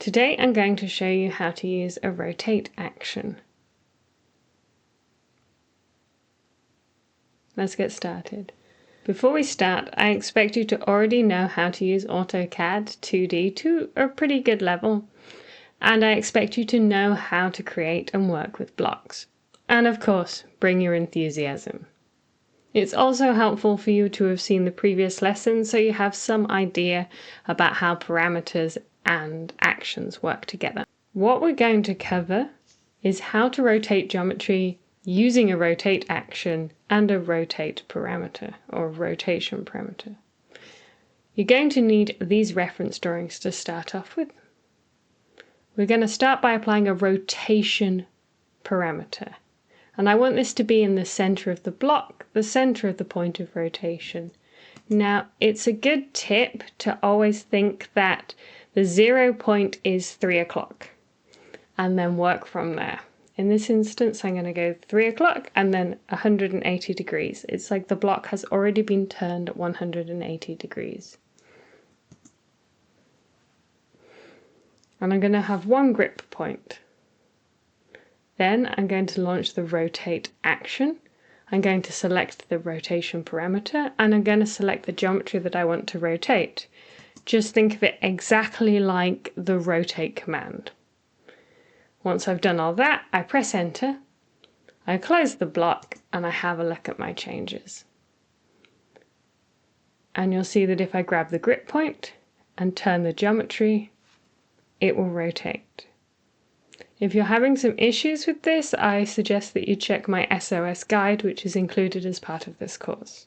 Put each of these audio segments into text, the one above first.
Today I'm going to show you how to use a rotate action. Let's get started. Before we start, I expect you to already know how to use AutoCAD 2D to a pretty good level, and I expect you to know how to create and work with blocks. And of course, bring your enthusiasm. It's also helpful for you to have seen the previous lessons so you have some idea about how parameters and actions work together. What we're going to cover is how to rotate geometry using a rotate action and a rotate parameter or rotation parameter. You're going to need these reference drawings to start off with. We're going to start by applying a rotation parameter. And I want this to be in the center of the block, the center of the point of rotation. Now, it's a good tip to always think that the 0 point is 3 o'clock and then work from there. In this instance, I'm going to go 3 o'clock and then 180 degrees. It's like the block has already been turned at 180 degrees. And I'm going to have one grip point. Then I'm going to launch the rotate action. I'm going to select the rotation parameter and I'm going to select the geometry that I want to rotate. Just think of it exactly like the rotate command. Once I've done all that, I press enter, I close the block and I have a look at my changes. And you'll see that if I grab the grip point and turn the geometry, it will rotate. If you're having some issues with this, I suggest that you check my SOS guide, which is included as part of this course.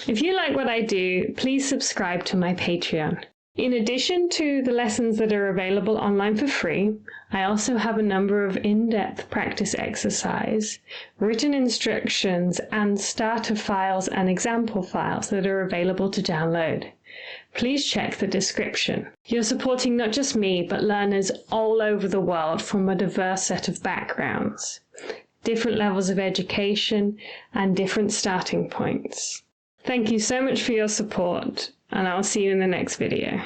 If you like what I do, please subscribe to my Patreon. In addition to the lessons that are available online for free, I also have a number of in-depth practice exercise, written instructions, and starter files and example files that are available to download. Please check the description. You're supporting not just me, but learners all over the world from a diverse set of backgrounds, different levels of education, and different starting points. Thank you so much for your support, and I'll see you in the next video.